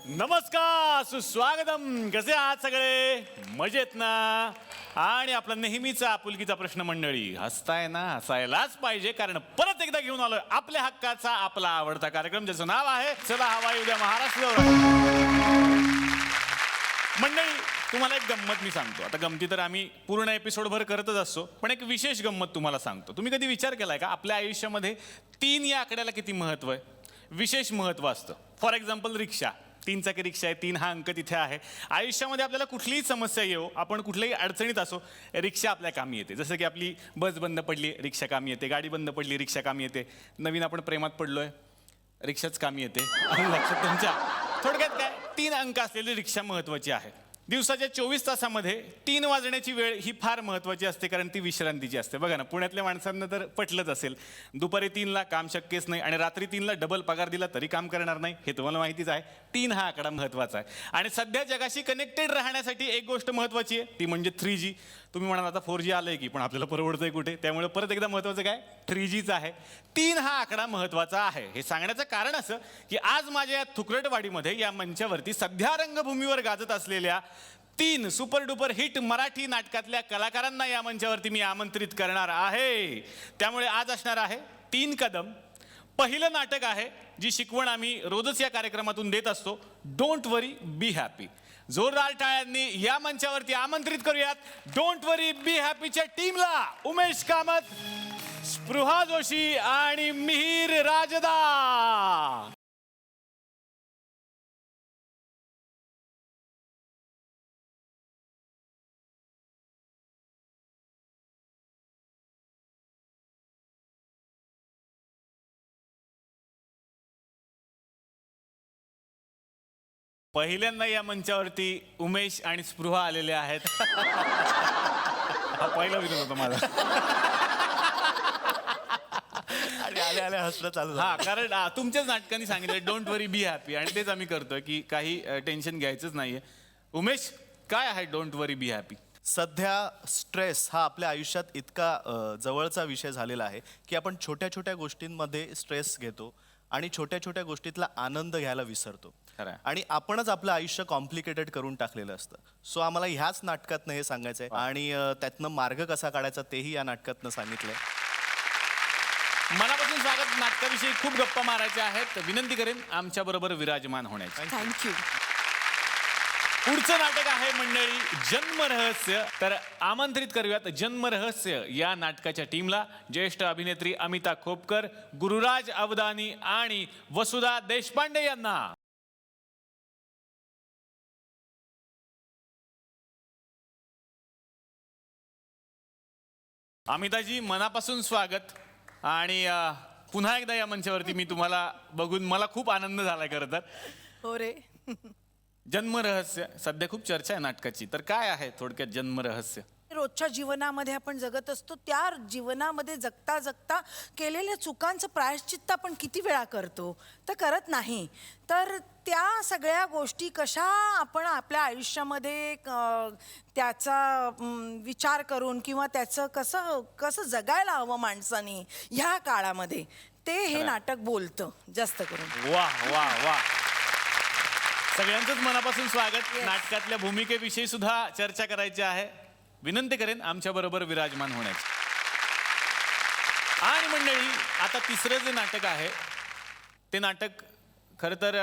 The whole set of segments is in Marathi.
नमस्कार, सुस्वागतम. कसे आहात सगळे? मजेत ना? आणि आपला नेहमीचा आपुलकीचा प्रश्न मंडळी, हसताय ना? हसायलाच पाहिजे, कारण परत एकदा घेऊन आलोय आपल्या हक्काचा आपला आवडता कार्यक्रम, ज्याचं नाव आहे चला हवा येऊ द्या महाराष्ट्र. मंडळी, तुम्हाला एक गंमत मी सांगतो. आता गमती तर आम्ही पूर्ण एपिसोडभर करतच असतो, पण एक विशेष गंमत तुम्हाला सांगतो. तुम्ही कधी विचार केलाय का आपल्या आयुष्यामध्ये 3 या आकड्याला किती महत्व आहे, विशेष महत्व असतं? फॉर एक्झाम्पल रिक्षा, 3 चाकी रिक्षा आहे, 3 हा अंक तिथे आहे. आयुष्यामध्ये आपल्याला कुठलीही समस्या येऊ, आपण कुठल्याही अडचणीत असो, रिक्षा आपल्या कामी येते. जसं की आपली बस बंद पडली, रिक्षा कामी येते. गाडी बंद पडली, रिक्षा कामी येते. नवीन आपण प्रेमात पडलोय, रिक्षाच कामी येते. लक्षात तुमच्या? थोडक्यात काय, 3 अंक असलेली रिक्षा महत्त्वाची आहे. दिवसाच्या 24 तासामध्ये 3 वाजण्याची वेळ ही फार महत्त्वाची असते, कारण ती विश्रांतीची असते. बघा ना, पुण्यातल्या माणसांना तर पटलंच असेल, दुपारी 3ला काम शक्यच नाही आणि रात्री 3ला डबल पगार दिला तरी काम करणार नाही, हे तुम्हाला माहितीच आहे. 3 हा आकडा महत्त्वाचा आहे. आणि सध्या जगाशी कनेक्टेड राहण्यासाठी एक गोष्ट महत्त्वाची आहे, ती म्हणजे 3G. तुम्ही म्हणाल आता 4G आलंय की, पण आपल्याला परवडतंय कुठे? त्यामुळे परत एकदा महत्त्वाचं काय, 3Gच आहे. 3 हा आकडा महत्त्वाचा आहे. हे सांगण्याचं कारण असं की आज माझ्या या थुकरटवाडीमध्ये या मंचावरती सध्या रंगभूमीवर गाजत असलेल्या 3 सुपर डुपर हिट मराठी नाटकातल्या कलाकारांना या मंचावरती मी आमंत्रित करणार आहे. त्यामुळे आज असणार आहे 3 कदम. पहिलं नाटक आहे, जी शिकवण आम्ही रोजच या कार्यक्रमातून देत असतो, डोंट वरी बी हॅपी. जोरदार टाळ्यांनी या मंचावरती आमंत्रित करूयात डोंट वरी बी हॅपीच्या टीमला. उमेश कामत, स्पृहा जोशी आणि मिहीर राजदा. पहिल्यांदा या मंचावरती उमेश आणि स्पृहा आलेले आहेत. हा पहिला विरोध होता माझा. आणि आले आले हसणं चालू झालं. हा, कारण तुमच्याच नाटकांनी सांगितलं डोंट वरी बी हॅपी, आणि तेच आम्ही करतोय की काही टेन्शन घ्यायचंच नाहीये. उमेश, काय आहे डोंट वरी बी हॅपी? सध्या स्ट्रेस हा आपल्या आयुष्यात इतका जवळचा विषय झालेला आहे की आपण छोट्या छोट्या गोष्टींमध्ये स्ट्रेस घेतो आणि छोट्या छोट्या गोष्टीतला आनंद घ्यायला विसरतो. खरं आहे. आणि आपणच आपलं आयुष्य कॉम्प्लिकेटेड करून टाकलेलं असतं. सो आम्हाला ह्याच नाटकातनं हे सांगायचं आहे आणि त्यातनं मार्ग कसा काढायचा तेही या नाटकातनं सांगितलंय. मनापासून स्वागत. नाटकाविषयी खूप गप्पा मारायच्या आहेत. विनंती करेन आमच्या बरोबर विराजमान होण्याची. थँक्यू. पुढचं नाटक आहे मंडळी जन्मरहस्य. तर आमंत्रित करूयात जन्मरहस्य या नाटकाच्या टीमला ज्येष्ठ अभिनेत्री अमिता खोपकर, गुरुराज अवधानी आणि वसुधा देशपांडे यांना. अमिताजी, मनापासून स्वागत. आणि पुन्हा एकदा या मंचावरती मी तुम्हाला बघून मला खूप आनंद झालाय. खरं तर हो रे. जन्मरहस्य, सध्या खूप चर्चा आहे नाटकाची, तर काय आहे थोडक्यात जन्मरहस्य? रोजच्या जीवनामध्ये आपण जगत असतो, त्या जीवनामध्ये जगता जगता केलेल्या चुकांचं प्रायश्चित्त आपण किती वेळा करतो, तर करत नाही. तर त्या सगळ्या गोष्टी कशा आपण आपल्या आयुष्यामध्ये त्याचा विचार करून किंवा त्याचं कसं कसं जगायला हवं माणसाने ह्या काळामध्ये, ते हे नाटक बोलतं जास्त करून. वा वा वा, सगळ्यांचंच मनापासून स्वागत. नाटकातल्या भूमिकेविषयी सुद्धा चर्चा करायची आहे. विनंती करेन आमच्या बरोबर विराजमान होण्याची. आणि मंडळी, आता तिसरं जे नाटक आहे ते नाटक खरं तर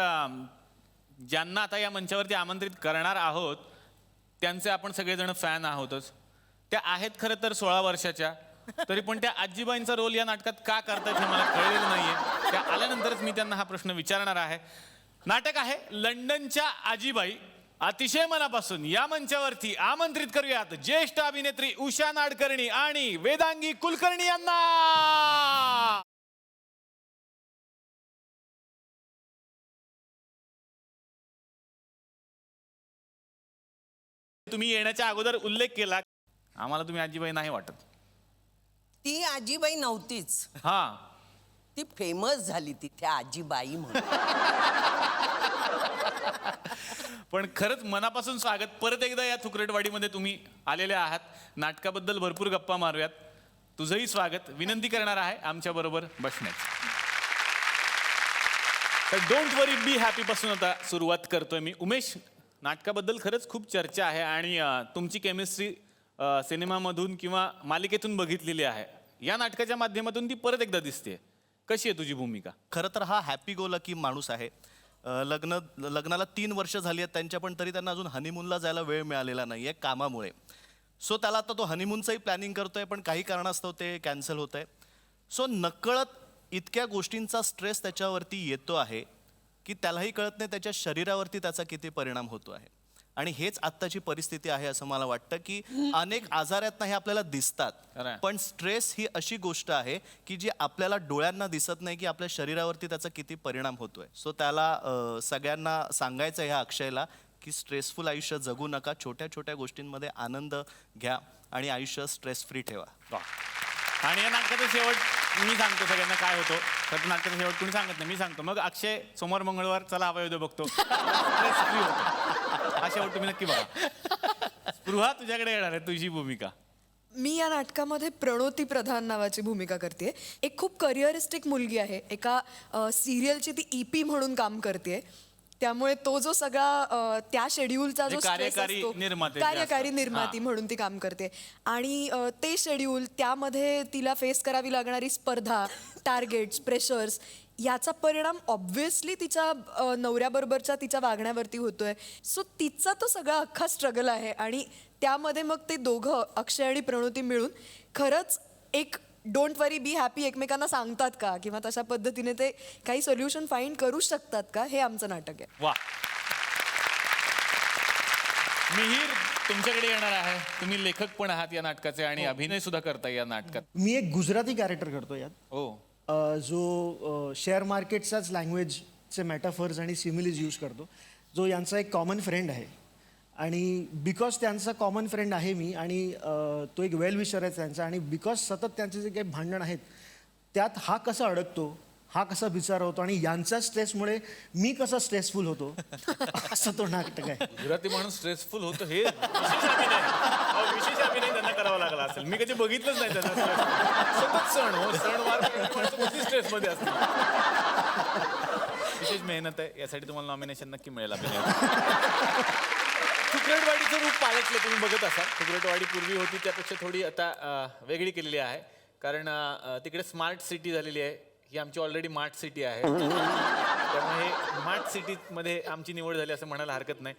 ज्यांना आता या मंचावरती आमंत्रित करणार आहोत त्यांचे आपण सगळेजण फॅन आहोतच. त्या आहेत खरं तर 16 वर्षाच्या, तरी पण त्या आजीबाईंचा रोल या नाटकात का करतायत हे मला कळलेलं नाहीये. त्या आल्यानंतरच मी त्यांना हा प्रश्न विचारणार आहे. नाटक आहे लंडनच्या आजीबाई. अतिशय मनापासून या मंचावरती आमंत्रित करूयात ज्येष्ठ अभिनेत्री उषा नाडकर्णी आणि वेदांगी कुलकर्णी यांना. तुम्ही येण्याच्या अगोदर उल्लेख केला, आम्हाला तुम्ही आजीबाई नाही वाटत. ती आजीबाई नव्हतीच, हा, ती फेमस झाली तिथे आजीबाई म्हणून. पण खरंच मनापासून स्वागत. परत एकदा या थुकरटवाडीमध्ये तुम्ही आलेले आहात. नाटकाबद्दल भरपूर गप्पा मारूयात. तुझंही स्वागत. विनंती करणार आहे आमच्या बरोबर बसण्याची. तर डोंट वरी बी हॅपी पासून आता सुरुवात करतोय मी. उमेश, नाटकाबद्दल खरंच खूप चर्चा आहे आणि तुमची केमिस्ट्री सिनेमामधून किंवा मालिकेतून बघितलेली आहे. या नाटकाच्या माध्यमातून ती परत एकदा दिसते. कशी आहे तुझी भूमिका? खरं तर हा हॅपी गो लकी माणूस आहे. लग्नाला 3 वर्ष झाली आहेत त्यांच्या, पण तरी त्यांना अजून हनीमूनला जायला वेळ मिळालेला नाही आहे कामामुळे. सो त्याला आता तो हनीमूनचंही प्लॅनिंग करतोय, पण काही कारणास्तव ते कॅन्सल होत आहे. सो नकळत इतक्या गोष्टींचा स्ट्रेस त्याच्यावरती येतो आहे की त्यालाही कळत नाही त्याच्या शरीरावरती त्याचा किती परिणाम होतो आहे. आणि हेच आत्ताची परिस्थिती आहे असं मला वाटतं की अनेक आजारातनं हे आपल्याला खरं दिसतात, आहे. पण स्ट्रेस ही अशी गोष्ट आहे की जी आपल्याला डोळ्यांना दिसत नाही की आपल्या शरीरावरती त्याचा किती परिणाम होतोय. सो त्याला सगळ्यांना सांगायचं ह्या अक्षयला की स्ट्रेसफुल आयुष्य जगू नका, छोट्या छोट्या गोष्टींमध्ये आनंद घ्या आणि आयुष्य स्ट्रेस फ्री ठेवा. वा. आणि या नाटकाचा शेवट मी सांगतो सगळ्यांना काय होतो. तर नाटकाचा शेवट कोणी सांगत नाही, मी सांगतो. मग अक्षय सोमवार मंगळवार चला हवा येऊ बघतो. Stress free होतो. हा शेवट तुम्ही नक्की बघा. स्पृहा, तुझ्याकडे येणार आहे तुझी भूमिका. मी या नाटकामध्ये प्रणोती प्रधान नावाची भूमिका करते. एक खूप करिअरिस्टिक मुलगी आहे. एका सिरियलची ती EP म्हणून काम करते. त्यामुळे तो जो सगळा त्या शेड्यूलचा जो म्हणजे स्ट्रेस कार्यकारी असतो, निर्माते जे कार्यकारी असतात. निर्माती हां. म्हणून ती काम करते. आणि ते शेड्यूल, त्यामध्ये तिला फेस करावी लागणारी स्पर्धा, टार्गेट्स, प्रेशर्स, याचा परिणाम ऑब्व्हियसली तिच्या नवऱ्याबरोबरच्या तिच्या वागण्यावरती होतोय. सो तिचा तो सगळा अख्खा स्ट्रगल आहे. आणि त्यामध्ये मग ते दोघं, अक्षय आणि प्रणोती, मिळून खरंच एक डोंट वरी बी हॅपी एकमेकांना सांगतात का, किंवा तशा पद्धतीने ते काही सोल्युशन फाइंड करू शकतात का, हे आमचं नाटक आहे. वा. मिहीर, तुमच्याकडे येणार आहे. तुम्ही लेखक पण आहात या नाटकाचे आणि अभिनय सुद्धा करताय या नाटकात. मी एक गुजराती कॅरेक्टर करतो यात, हो. जो शेअर मार्केटचाच लँग्वेजचे मेटाफर्स आणि सिमिलीज यूज करतो, जो यांचा एक कॉमन फ्रेंड आहे. आणि बिकॉज त्यांचा कॉमन फ्रेंड आहे मी, आणि तो एक वेल विशर आहे त्यांचा, आणि बिकॉज सतत त्यांचे जे काही भांडण आहेत त्यात हा कसा अडकतो, हा कसा बिचारा होतो, आणि यांच्या स्ट्रेसमुळे मी कसा स्ट्रेसफुल होतो, असं तो नाटक आहे. गुजराती माणूस स्ट्रेसफुल होतो हे विशेष अभिनय. अहो, विशेष अभिनय त्यांना करावा लागला असेल. मी कधी बघितलंच नाही त्यांना. सतत सण स्ट्रेसमध्ये असते. विशेष मेहनत आहे. यासाठी तुम्हाला नॉमिनेशन नक्की मिळेल अभिनय. फुकरेटवाडीचं रूप पालटलं तुम्ही बघत असाल. फुकरेटवाडी पूर्वी होती त्यापेक्षा थोडी आता वेगळी केलेली आहे. कारण तिकडे स्मार्ट सिटी झालेली आहे. ही आमची ऑलरेडी स्मार्ट सिटी आहे. त्यामुळे हे स्मार्ट सिटीमध्ये आमची निवड झाली असं म्हणायला हरकत नाही.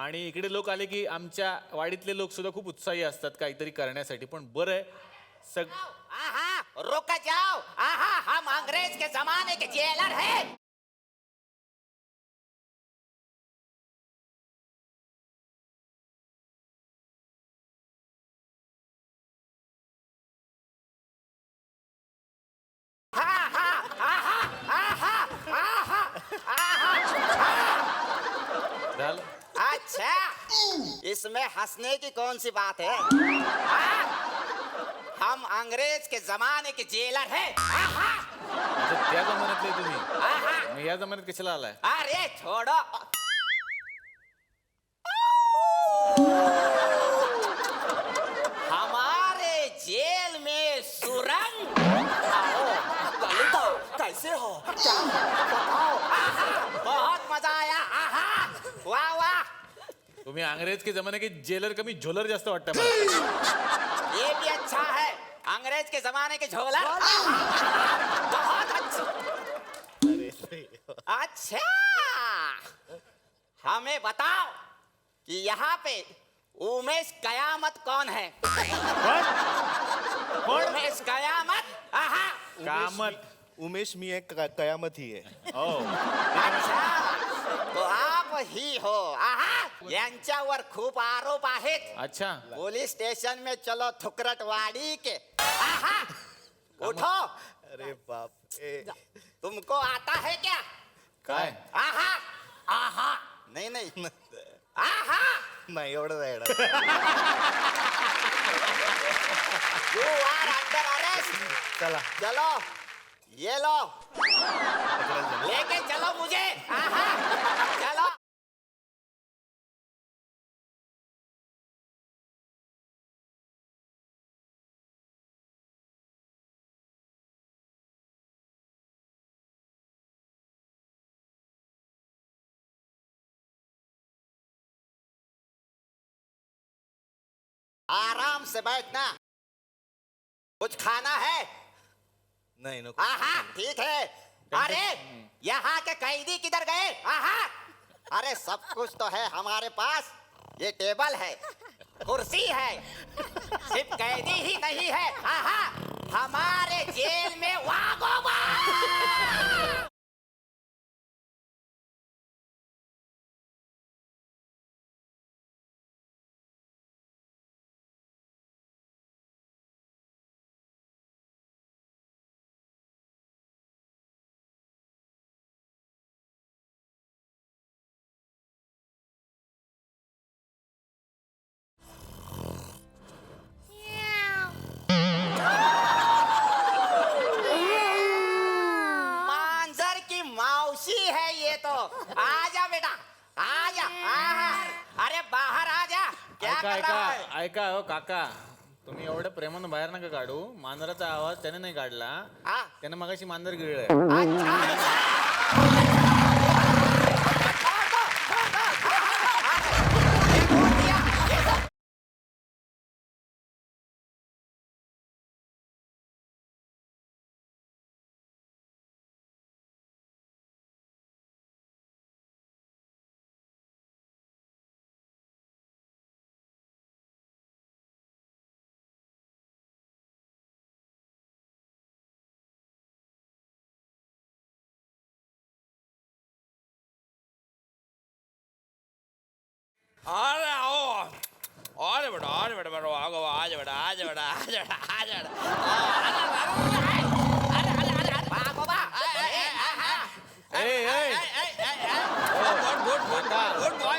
आणि इकडे लोक आले की आमच्या वाडीतले लोक सुद्धा खूप उत्साही असतात काहीतरी करण्यासाठी. पण बरं आहे आहा, रोका जाओ. आहा, हम अंग्रेज के जमाने के जेलर हैं. झालं. अच्छा, इसमें हंसने की कौन सी बात है? हाँ? हम अंग्रेज के जमाने के जेलर हैं. आहा, अच्छा, त्या जमान्यातले तुम्ही आहा. मग या जमान्यात कशाला आलाय? अरे छोड़ो. हमारे जेल में सुरंग. आओ, ललिता, कैसे हो? क्या बताओ? आहा, बहुत मजा आया. आहा, वाह वाह. तुम्ही अंग्रेज के जमाने के जेलर कमी झोलर जास्त वाटतं मला. ये भी अच्छा है. अंग्रेज के जमाने के झोला. बहुत अच्छा. अच्छा, हमें बताओ कि यहाँ पे उमेश कयामत कौन है? उमेश कयामत. आहा. कामत. उमेश मी एक कयामत ही आहे. हो. अच्छा, तो आप ही हो. आहा, यांच्यावर खूप आरोप आहेत. अच्छा. पुलिस स्टेशन में चलो थुकरटवाड़ी के. आहा, उठो. अरे बाप. तुमको आता है क्या? काय? आहा. आहा. नहीं नहीं. आहा. नाही एवढं नाही येणार. You are under arrest. चला. चलो, ये लो. लेके चलो मुझे. आहा. चलो. आराम से बैठना। कुछ खाना है? नाही नको. आहा, ठीक है। अरे यहाँ के कैदी किधर गए? आहा, अरे सब कुछ तो है हमारे पास। ये टेबल है, कुर्सी है, सिर्फ कैदी ही नहीं है। आहा, हमारे जेल में वागोबा। मांजर की मौसी है ये तो। आजा बेटा, आजा। आहा, अरे बाहर आजा। क्या ऐका कर रहा ऐका है? ऐका हो काका, तुम्ही एवढ्या प्रेमानं बाहेर नका काढू. मांजराचा आवाज त्याने नाही काढला, हा? त्यानं मगाशी मांजर गिळलंय. अरे आओ, अरे बेटा बेटा आगो आज बेटा आज बेटा आज बेटा आज बेटा वागोबा।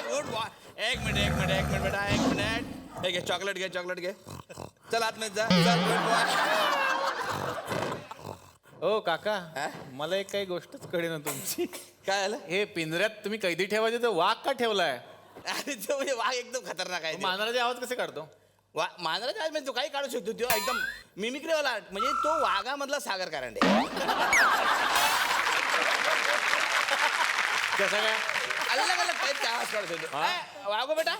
Good boy. एक मिनिट बेटा एक मिनिट. घे चॉकलेट घे. चल आतमध्ये जा. चल गुड बॉय. हो काका, मला एक काही गोष्टच कळेना तुमची. काय झालं? हे पिंजऱ्यात तुम्ही कैदी ठेवायचे तर वाघ का ठेवलाय? अरे तो म्हणजे वाघ एकदम खतरनाक आहे ते. मांजराचे आवाज कसे काढतो? मांजराचा आज म्हणजे तो काही काढू शकतो. तो एकदम मिमिक्रीवाला, म्हणजे तो वाघामधला सागर कारंडे. कसा काय? अलग अलग टाईपचा आवाज काढू शकतो. वागो बेटा,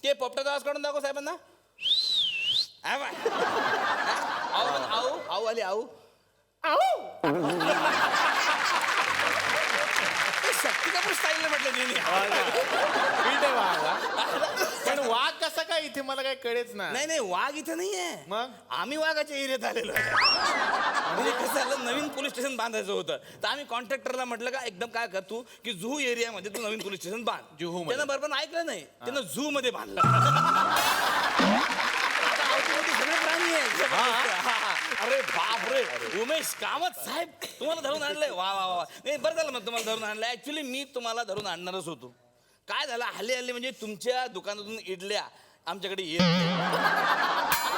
ते पोपटाचा आवाज काढून दाखव साहेबांना. आऊ आली आऊ. शक्ती कपूर स्टाईल म्हटलं तिने. पीठ आहे वाघा. पण वाघ कसा काय इथे मला काही कळेच ना. नाही वाघ इथं नाहीये. मग? आम्ही वाघाच्या एरियात आलेलो आहे. म्हणजे कसं झालं, नवीन पोलीस स्टेशन बांधायचं होतं, तर आम्ही कॉन्ट्रॅक्टरला म्हटलं का एकदम काय कर तू की झू एरियामध्ये तू नवीन पोलीस स्टेशन बांध. जुहूमध्ये. त्यानं बरोबर ऐकलं नाही, त्यानं झू मध्ये बांधलं. आता आवतीभोवती सगळे प्राणी आहेत. अरे बापरे, उमेश कामत साहेब तुम्हाला धरून आणलंय. वा वा वा. नाही बरं झालं मग तुम्हाला धरून आणलंय. ऍक्च्युली मी तुम्हाला धरून आणणारच होतो. काय झालं, हल्ली म्हणजे तुमच्या दुकानातून इडल्या आमच्याकडे येत नाही.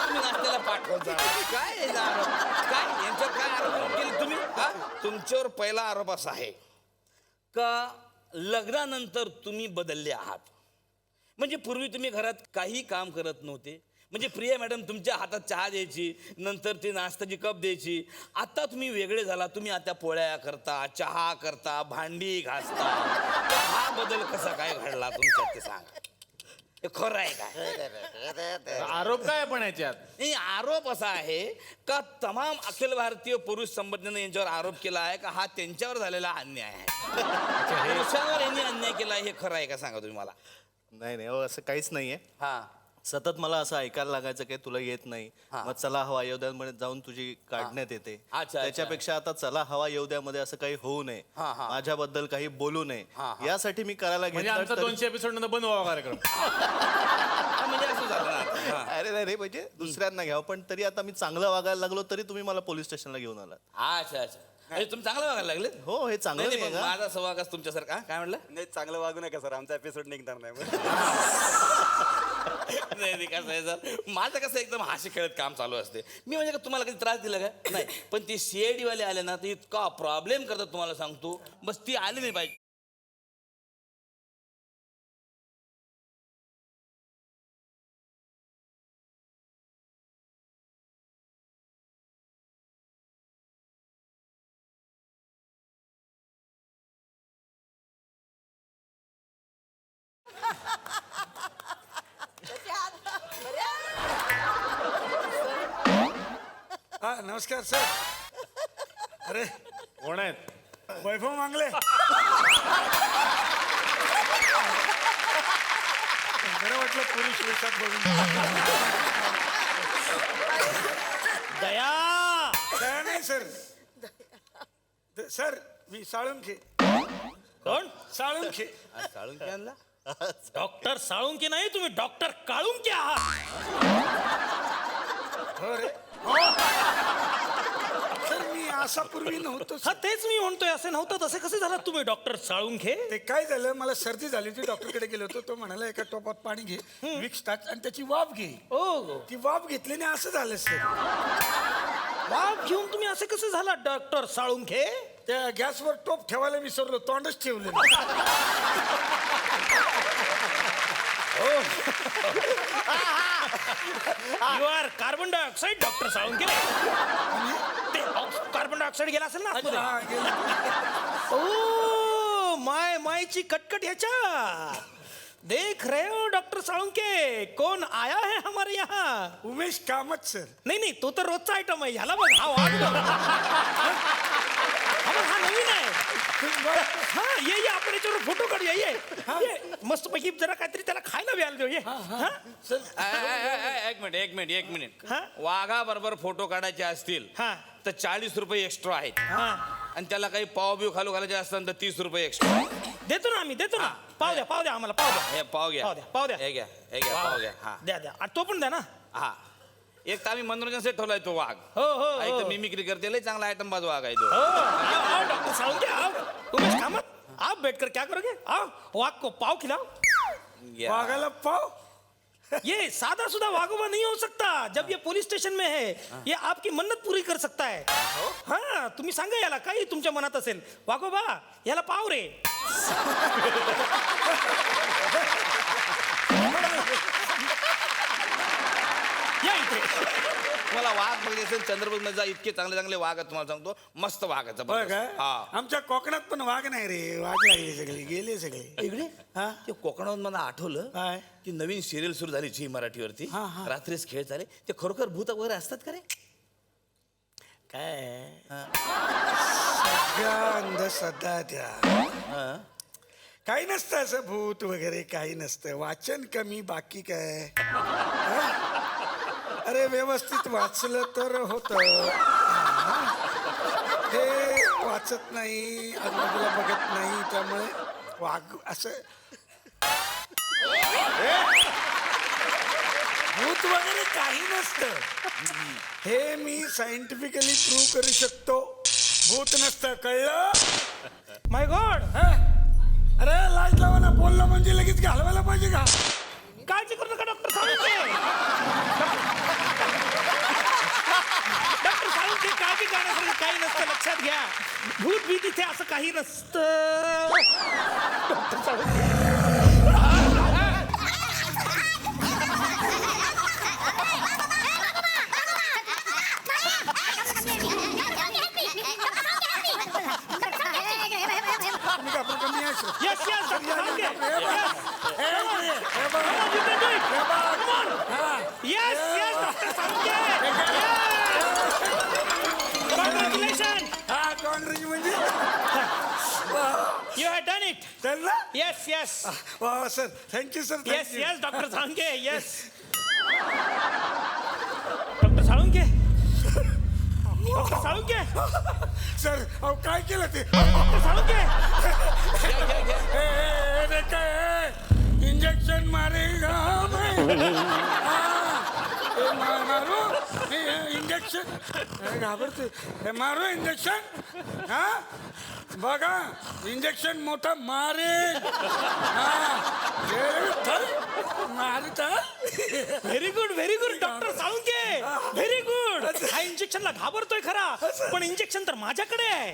तुम्ही नाश्त्याला पाठवत जा. काय आहे ना आरोप? काय यांच्यावर काय आरोप केले तुम्ही? तुमच्यावर पहिला आरोप असा आहे का लग्नानंतर तुम्ही बदलले आहात. म्हणजे पूर्वी तुम्ही घरात काही काम करत नव्हते. म्हणजे प्रिया मॅडम तुमच्या हातात चहा द्यायची, नंतर ती नाश्त्याची कप द्यायची. आता तुम्ही वेगळे झाला. तुम्ही आता पोळ्या करता, चहा करता, भांडी घासता. तर हा बदल कसा काय घडला तुमच्यात ते सांगा. हे खरं आहे काय? आरोप काय पण याच्यात? नाही, आरोप असा आहे का तमाम अखिल भारतीय पुरुष संघटनेने यांच्यावर आरोप केला आहे का हा त्यांच्यावर झालेला अन्याय आहे. पुरुषांवर यांनी अन्याय केला, हे खरं आहे का सांगा तुम्ही मला. नाही हो, असं काहीच नाहीये. हा सतत मला असं ऐकायला लागायचं की तुला येत नाही. हा. मग चला हवा येऊद्यामध्ये जाऊन तुझी काढण्यात येते. अच्छा. त्याच्यापेक्षा आता चला हवा येऊद्यामध्ये असं काही होऊ नये, हा, हा. माझ्याबद्दल काही बोलू नये, हा. यासाठी मी करायला म्हणजे आमचा घेतलं. 200 एपिसोड नंतर बंद व्हावा कार्यक्रम. म्हणजे असं झालं ना. हा. अरे नाही रे, म्हणजे दुसऱ्यांना घ्यावं. पण तरी आता मी चांगलं वागायला लागलो तरी तुम्ही मला पोलीस स्टेशनला घेऊन आलात. अच्छा. म्हणजे तुम्ही चांगलं बघायला लागले. हो, हे चांगलं नाही, नाही पण का? माझा सहवागच तुमच्यासारखा. काय म्हणलं? नाही, चांगलं वागू नका सर, आमचा एपिसोड निघणार नाही. नाही कसं आहे सर, माझं कसं एकदम हास्य खेळत काम चालू असते. मी म्हणजे का तुम्हाला कधी त्रास दिला का? नाही. पण ती CID वाले आले ना, ते इतका प्रॉब्लेम करतात तुम्हाला सांगतो. बस ती आली नाही पाहिजे. हा नमस्कार सर. अरे कोण आहेत? वैभव मांगले. बरं वाटलं पुरुष वेशात बघून. दया काय नाही सर. सर मी साळुंखे. कोण? साळुंखे. साळून आणला. डॉक्टर साळुंके नाही, तुम्ही डॉक्टर काळुंके आहात. हो रे. सर मी असा पूर्वी नव्हतो हा तेच मी म्हणतोय, असे नव्हतं तसे कसे झालात तुम्ही डॉक्टर साळुंखे? ते काय झालं मला सर्दी झाली होती डॉक्टरकडे गेलो होतो. तो म्हणाला एका टोपात पाणी घे, विक्स टाक आणि त्याची वाफ घे. ओ ती वाफ घेतल्याने असं झालं सर. वाफ घेऊन तुम्ही असे कसे झालात डॉक्टर साळुंखे? त्या गॅसवर टोप ठेवायला विसरलो, तोंडच ठेवलं. You are carbon dioxide doctor Salunkhe. ते कार्बन डायऑक्साईड गेला असेल ना आतमध्ये. हा, गेलं. ओ माय मायची कटकट ह्याच्या. देख रहे हो डॉक्टर साळुंके, कौन आया है हमारे यहाँ? उमेश कामत सर. नाही नाही, तो तर रोजचा आयटम आहे. ह्याला बघ, हा वाढ बघ. हा नवीन आहे. हा ये आपण याच्यावर फोटो काढूया. ये मस्त पैकी जरा काहीतरी त्याला खायला द्यायला देऊ. ये हा? एक मिनिट हा? वाघा बरोबर फोटो काढायचे असतील हा. तर 40 रुपये एक्स्ट्रा आहेत. हा. आणि त्याला काही पाव बिव खालू घालायचे असतात तर 30 रुपये एक्स्ट्रा. देतो ना आम्ही, देतो ना. पाव द्या आम्हाला, पाव द्या. हे पाव घ्या. पाव द्या. हे घ्या पाव घ्या. हा द्या आणि तो पण द्या ना. हा. एक तर आम्ही मनोरंजन सेट ठेवलाय तो वाघ. हो. मिमिक्री करते, लय चांगला आयटम बाज वाघ आहे तो. आओ डॉक्टर साळुंके, आओ. उमेश कामत, आप बैठकर क्या करोगे? आओ वाघ को पाव खिलाओ. घ्या. वाघाला पाव. ये सादा सुधा वाघोबा नहीं हो सकता. जब ये पुलिस स्टेशन में है, ये आपकी मन्नत पूरी कर सकता है. हाँ तुम्ही सांगा याला काही तुमच्या मनात असेल. वाघोबा याला पाव रे. या इथे. तुम्हाला वाघ बघले असेल चंद्रपूर मध्ये जा, इतके चांगले चांगले वाघ आहेत तुम्हाला सांगतो. मस्त वाघ आहे बघ जबरदस्त. हा. आमच्या कोकणात पण वाघ नाही रे. वाघ लागले सगळे, गेले सगळे. इकडे हा? ते कोकणात मला आठवलं काय? की नवीन सिरियल सुरू झाली झी मराठीवरती. हा, हा. रात्रीच खेळ झाले. ते खरोखर भूत वगैरे असतात का रे? काय सगळ्या अंधश्रद्धा त्या. काही नसतं असं भूत वगैरे, काही नसतं. वाचन कमी, बाकी काय. अरे व्यवस्थित वाचलं तर होत. हे वाचत नाही, आजूबाजूला बघत नाही, त्यामुळे वाघ असं भूत वगैरे काही नसतं. हे मी सायंटिफिकली प्रूव्ह करू शकतो. भूत नसतं, कळलं? माय गॉड. अरे लाज लावा ना, बोलला म्हणजे लगेच घालवायला पाहिजे का? काळजी करू नका डॉक्टर साळुंके. डॉक्टर साळुंके, काळजी करण्यासारखं काही नसतं, लक्षात घ्या. भूत भीत इथे असं काही नसतं. डॉक्टर साळुंके. आपण कमी आहे sir. Yes, doctor Salunke. Yes, doctor Salunke. Congratulations. हा कॉन्ग्रेस म्हणजे You have done it. त्यांना. Yes. वा sir, thank you sir. Yes, doctor Salunke. Yes. Doctor Salunke. Doctor Salunke. Sir अहो काय केलं ते? डॉक्टर साळुंके. इंजेक्शन मारेगा मारू इंजेक्शन. घाबरते. मारू इंजेक्शन. हा बघा इंजेक्शन मोठं मारे. मारत. Very good doctor Salunke. Very good. हा इंजेक्शनला घाबरतोय खरा, पण इंजेक्शन तर माझ्याकडे आहे.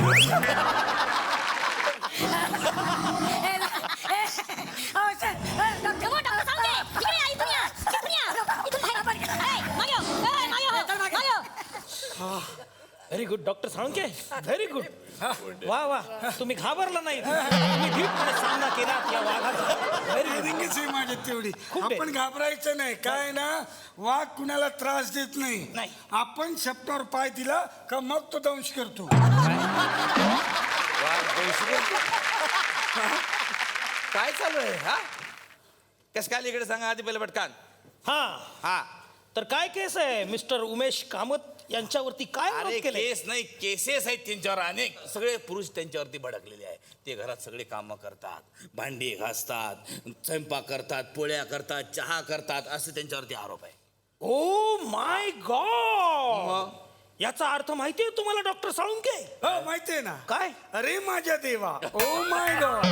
Very good doctor Salunke. Very good. वा तुम्ही घाबरला नाही. तुम्ही धीटपणे सामना केला या वाघाचा. Daring आहे माझ्यात तेवढी. आपण घाबरायचं नाही. काय ना, वाघ कुणाला त्रास देत नाही. नाही. आपण शेपटावर पाय दिला का मग तो दंश करतो. काय चालू आहे हा? कस काय इकडे सांगा आधी पहिले पटकान. हा तर काय केस आहे मिस्टर उमेश कामत यांच्यावरती? काय आरोप अरे केले? केस नाही, केसेस आहेत त्यांच्यावर अनेक. सगळे पुरुष त्यांच्यावरती भडकलेले आहे. ते घरात सगळे कामं करतात, भांडी घासतात, स्वयंपाक करतात, पोळ्या करतात, चहा करतात, असं त्यांच्यावरती आरोप आहे. ओ माय गॉड, याचा अर्थ माहितीये तुम्हाला डॉक्टर साळुंके? हो माहितीये ना. काय? अरे माझ्या देवा, oh my God.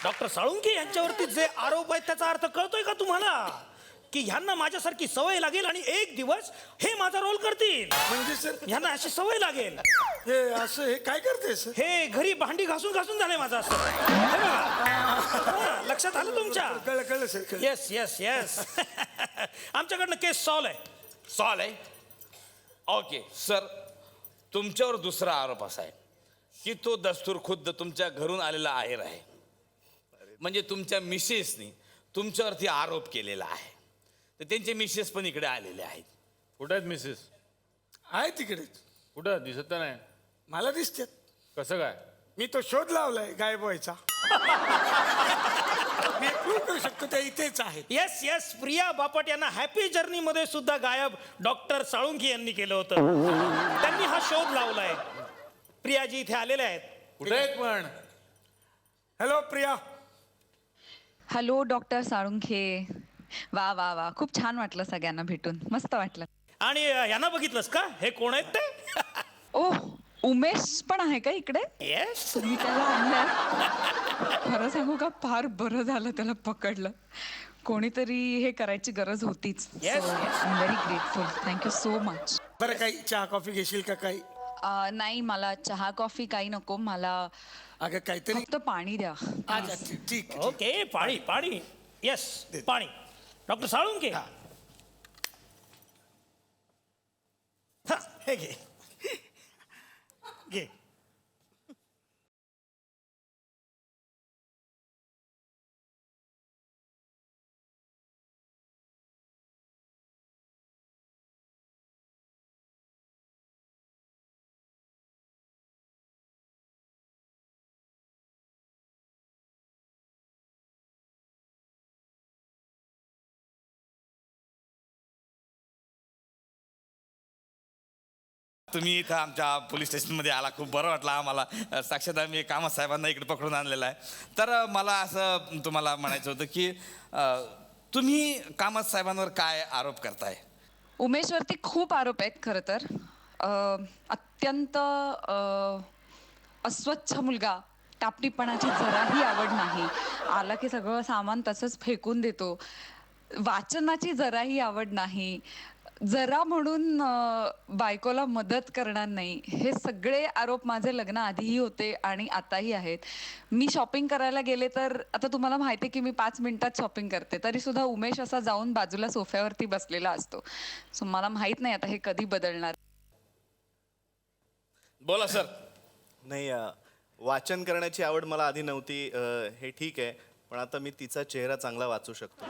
Doctor Salunke यांच्यावरती जे आरोप आहेत त्याचा अर्थ कळतोय का तुम्हाला? की ह्यांना माझ्यासारखी सवय लागेल आणि एक दिवस हे माझा रोल करतील. म्हणजे सर ह्यांना अशी सवय लागेल. हे असं हे काय करते सर? हे घरी भांडी घासून घासून झालंय माझं असं. हे बघा. हा, लक्षात आलं तुमच्या? कळलं सर, कळलं. Yes yes yes. आमच्याकडनं केस सॉल्व आहे. सॉल्व आहे. ओके सर, तुमच्यावर दुसरा आरोप असा आहे की तो दस्तूर खुद्द तुमच्या घरून आलेला आहेर आहे. म्हणजे तुमच्या मिसेसनी तुमच्यावरती आरोप केलेला आहे. तर त्यांचे मिसेस पण इकडे आलेले आहेत. कुठं आहेत मिसेस? आहे तिकडेच. कुठं दिसत तर नाही. मला दिसतात. कसं काय? मी तो शोध लावलाय गायब व्हायचा. मी प्रूव्ह करू शकतो त्या इथेच आहेत. येस येस, प्रिया बापट यांना हॅपी जर्नी मध्ये सुद्धा गायब डॉक्टर साळुंके यांनी केलं होतं. त्यांनी हा शोध लावलाय. प्रियाजी इथे आलेले आहेत. कुठे आहेत पण? Hello Priya. Hello doctor Salunkhe. वा वा वा, खूप छान वाटलं सगळ्यांना भेटून, मस्त वाटलं. आणि यांना बघितलंस का? हे कोण आहेत ते? ओह, उमेश पण आहे का इकडे? येस. तुम्ही त्याला आणलं. खरं सांगू का, फार बरं झालं त्याला पकडलं. कोणीतरी हे करायची गरज होतीच. Yes, I am very grateful. Thank you so much. बरं काही चहा कॉफी घेशील का काही? नाही, मला चहा कॉफी काही नको. मला अगं काहीतरी. फक्त पाणी द्या. अच्छा ठीक. ओके, पाणी पाणी. येस, पाणी. डॉक्टर साळुंके. हा, हे घे घे. तुम्ही इथं आमच्या पोलीस स्टेशनमध्ये आला, खूप बरं वाटलं आम्हाला. साक्षात आम्ही कामत साहेबांना इकडे पकडून आणलेलं आहे. तर मला असं तुम्हाला म्हणायचं होतं की तुम्ही कामत साहेबांवर काय आरोप करताय? उमेशवरती खूप आरोप आहेत खरं तर. अत्यंत अस्वच्छ मुलगा, टापटीपणाची जराही आवड नाही, आला की सगळं सामान तसंच फेकून देतो, वाचनाची जराही आवड नाही, जरा म्हणून बायकोला मदत करणार नाही. हे सगळे आरोप माझे लग्न आधीही होते आणि आताही आहेत. मी शॉपिंग करायला गेले तर, आता तुम्हाला माहिती आहे की मी 5 मिनिटात शॉपिंग करते, तरी सुद्धा उमेश असा जाऊन बाजूला सोफ्यावरती बसलेला असतो. सो मला माहित नाही आता हे कधी बदलणार. बोला सर. नाही, वाचन करण्याची आवड मला आधी नव्हती, हे ठीक आहे. पण आता मी तिचा चेहरा चांगला वाचू शकतो.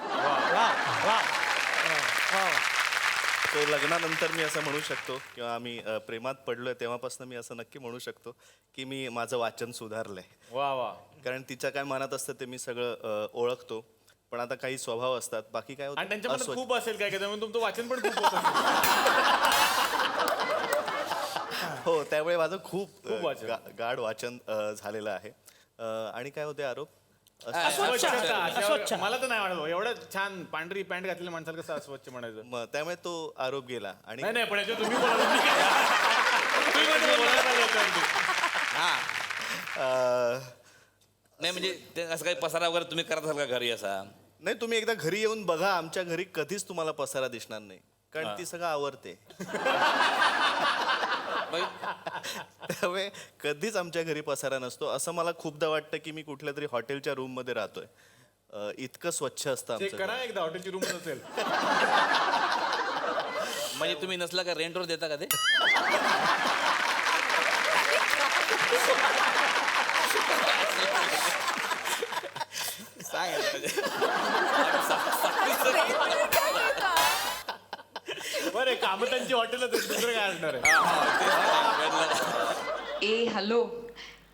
तो लग्नानंतर मी असं म्हणू शकतो, किंवा आम्ही प्रेमात पडलोय तेव्हापासून मी असं नक्की म्हणू शकतो की मी माझं वाचन सुधारलंय. वा वा. कारण तिच्या काय मनात असतं ते मी सगळं ओळखतो. पण आता काही स्वभाव असतात, बाकी काय आणि त्यांच्या होतं मनात खूप असेल काय काय, त्यामुळे तुमचं वाचन पण खूप होत असेल. हो, त्यामुळे माझं खूप खूप वाचन. गाढ वाचन झालेलं आहे. आणि काय होते आरोप? अस्वच्छता. अस्वच्छ. मला तर नाही वाटत एवढं छान पांढरी पॅन्ट घातलेल्या माणसाला कसं अस्वच्छ म्हणायचं. मग त्यामुळे तो आरोप गेला. आणि नाही पण याच्यावर तुम्ही बोला. तुम्ही बोलायला लोकं. नाही म्हणजे ते असं काही पसारा वगैरे तुम्ही करत असाल का घरी असा? नाही, तुम्ही एकदा घरी येऊन बघा. आमच्या घरी कधीच तुम्हाला पसारा दिसणार नाही, कारण ती सगळं आवरते. त्यामुळे कधीच आमच्या घरी पसारा नसतो. असं मला खूपदा वाटतं की मी कुठल्या तरी हॉटेलच्या रूम मध्ये राहतोय. इतकं स्वच्छ असतं चेक आमचं. करा एकदा हॉटेलची रूम असेल. म्हणजे तुम्ही नसला का रेंटवर देता का ते? बरं कामतांची हॉटेलच दुसरं काय असणार आहे ए हॅलो,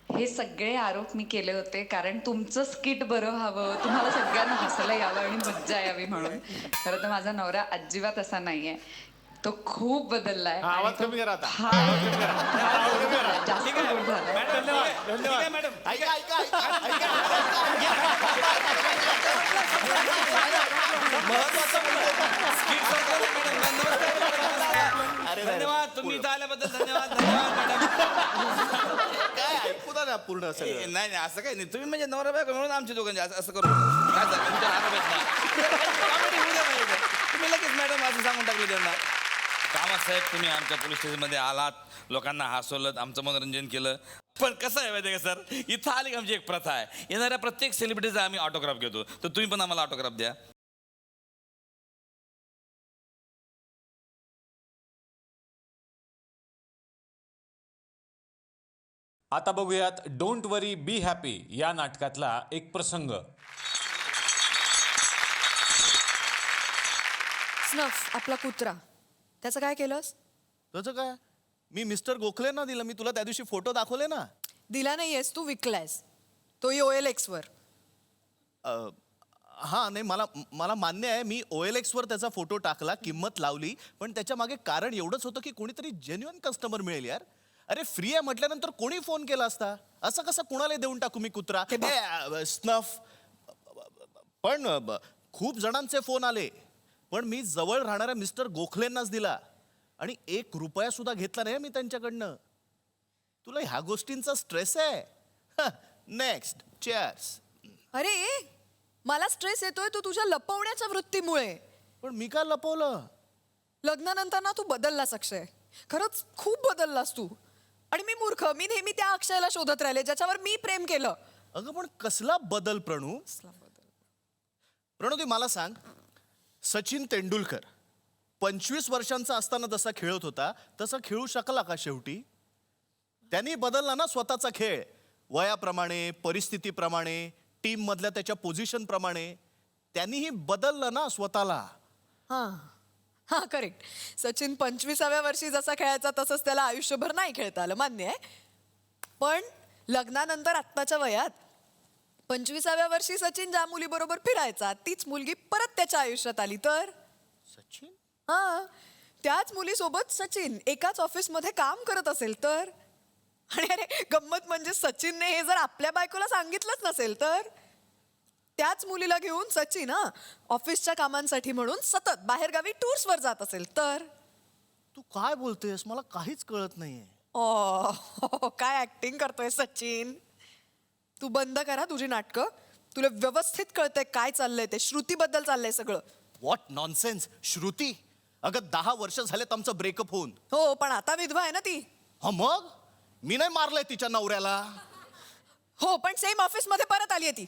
हे सगळे आरोप मी केले होते कारण तुमचं स्किट बरं व्हावं, तुम्हाला सगळ्यांना हसायला यावं आणि मज्जा यावी म्हणून. खरं तर माझा नवरा अजिबात असा नाहीये, तो खूप बदललाय. हा, आवाज कमी करा आता. हा. आवाज कमी करा. आवाज कमी करा. जास्त गोड झालाय. धन्यवाद धन्यवाद मॅडम ऐका ऐका ऐका ऐका महत्वाचं धन्यवाद तुम्ही इथं आल्याबद्दल. धन्यवाद धन्यवाद मॅडम. काय ऐकू ना पूर्ण सगळं. नाही नाही असं काही नाही. तुम्ही म्हणजे नवरा बायको म्हणून आमची दोघांची असं करू नका. काय झालं? तुमच्या आरोप आहेत ना. Comedy होऊ द्या नाही इथं. तुम्ही लगेच मॅडम असं सांगून टाकलं त्यांना. कामत साहेब तुम्ही आमच्या पोलीस स्टेशनमध्ये आलात, लोकांना हसवलं, आमचं मनोरंजन केलं. पण कसं आहे माहिती आहे का सर, इथं आली की आमची एक प्रथा आहे, येणाऱ्या प्रत्येक सेलिब्रिटीचा आम्ही ऑटोग्राफ घेतो. तर तुम्ही पण आम्हाला ऑटोग्राफ द्या. आता बघूयात डोंट वरी बी हॅपी या नाटकातला एक प्रसंग. स्नफ आपला कुत्रा, त्याचं काय केलंस? त्याचं काय, मी मिस्टर गोखलेंना दिलं. मी तुला त्या दिवशी फोटो दाखवले ना. दिला नाहीयेस तू, विकलायस. तोही OLX वर. हां नाही मला मला मान्य आहे, मी OLX वर त्याचा फोटो टाकला, किंमत लावली, पण त्याच्या मागे कारण एवढंच होतं की कोणीतरी जेन्युइन कस्टमर मिळेल यार. अरे फ्री आहे म्हटल्यानंतर कोणी फोन केला असता. असं कसं कुणाला देऊन टाकू मी कुत्रा. स्नफ पण खूप जणांचे फोन आले, पण मी जवळ राहणाऱ्या मिस्टर गोखलेंनाच दिला आणि ₹1 सुद्धा घेतला नाही मी त्यांच्याकडनं. तुला ह्या गोष्टींचा स्ट्रेस आहे. Next chairs. अरे मला स्ट्रेस येतोय तो तुझ्या लपवण्याच्या वृत्तीमुळे. पण मी काय लपवलं? लग्नानंतर ना तू बदललास अक्षय, खरंच खूप बदललास तू. आणि मी मूर्ख, मी नेहमी त्या अक्षयला शोधत राहिले ज्याच्यावर मी प्रेम केलं. अगं पण कसला बदल प्रणू? प्रणू ती मला सांग, सचिन तेंडुलकर 25 वर्षांचा असताना जसा खेळत होता तसा खेळू शकला का शेवटी? त्यांनी बदलला ना स्वतःचा खेळ, वयाप्रमाणे, परिस्थितीप्रमाणे, टीम मधल्या त्याच्या पोझिशन प्रमाणे. त्यांनीही बदललं ना स्वतःला. हां हां करेक्ट. सचिन 25व्या वर्षी जसा खेळायचा तसंच त्याला आयुष्यभर नाही खेळता आलं, मान्य आहे. पण लग्नानंतर आत्ताच्या वयात 25व्या वर्षी सचिन ज्या मुलीबरोबर फिरायचा तीच मुलगी परत त्याच्या आयुष्यात आली तर? सचिन? हां, त्याच मुलीसोबत सचिन एकाच ऑफिसमध्ये काम करत असेल तर? आणि अरे गंमत म्हणजे सचिनने हे जर आपल्या बायकोला सांगितलंच नसेल तर? त्याच मुलीला घेऊन सचिन ऑफिसच्या कामांसाठी म्हणून सतत बाहेरगावी टूर्सवर जात असेल तर? तू काय बोलतेस? मला काहीच कळत नाहीये. काय ऍक्टिंग करतोय सचिन. तू बंद करा तुझी नाटकं. तुला व्यवस्थित कळतंय काय चाललंय ते. श्रुतीबद्दल चाललंय सगळं. What nonsense. श्रुती? अगं 10 वर्ष झालेत आमचं ब्रेकअप होऊन. हो पण आता विधवा आहे ना ती. हा मग मी नाही मारलंय तिच्या नवऱ्याला. हो पण सेम ऑफिस मध्ये परत आली आहे ती.